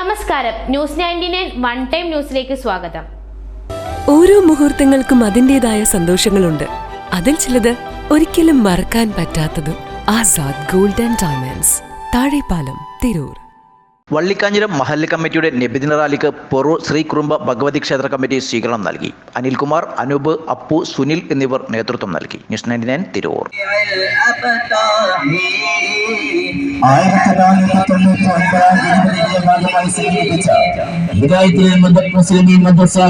നമസ്കാരം, news 99 one time ന്യൂസിലേക്ക് സ്വാഗതം. ഓരോ മുഹൂർത്തങ്ങൾക്കും അതിൻ്റെതായ സന്തോഷങ്ങളുണ്ട്. അതിൽ ചിലത് ഒരിക്കലും മറക്കാൻ പറ്റാത്തതും. Azad gold and diamonds, Thazhepalam, Tirur. Vallikkanjiram മഹല്ല് കമ്മിറ്റിയുടെ നബിദിന റാലിക്ക് പൊറൂർ ശ്രീ കുറുമ്പ ഭഗവതി ക്ഷേത്ര കമ്മിറ്റി സ്വീകരണം നൽകി. അനിൽകുമാർ, അനൂപ്, അപ്പു, സുനിൽ എന്നിവർ നേതൃത്വം നൽകി. ന്യൂസ് 99 തിരൂർ.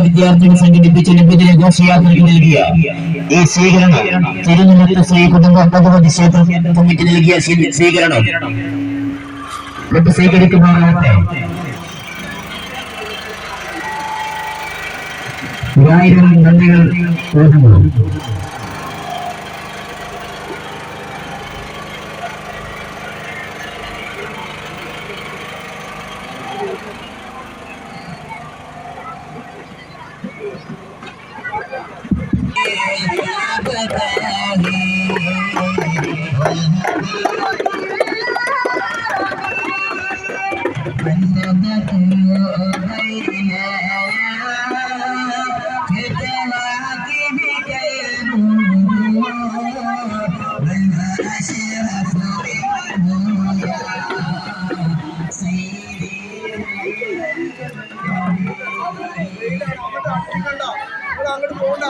വിദ്യാർത്ഥികൾ സംഘടിപ്പിച്ച നബിദിന ഘോഷയാത്രയ്ക്ക് നൽകിയ ഈ സ്വീകരണം തിരുവനന്തപുരത്ത് ശ്രീ കുടുംബ ഭഗവതി ക്ഷേത്ര കമ്മിറ്റി നൽകിയ സ്വീകരണം സ്വീകരിക്കുമാറാവട്ടെ. 1000 നന്ദികൾ ഓർക്കുന്നു. അങ്ങോട്ട് പോകണ്ട,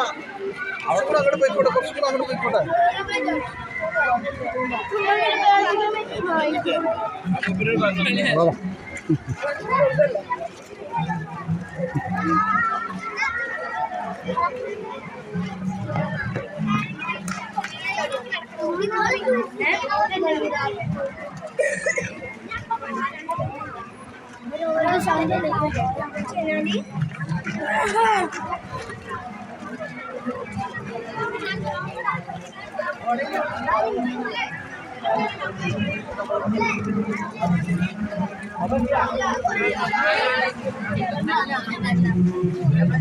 അങ്ങോട്ട് പോയിക്കോട്ടെ, കുറച്ചുകൂടെ അങ്ങോട്ട് പോയിക്കോട്ടെ.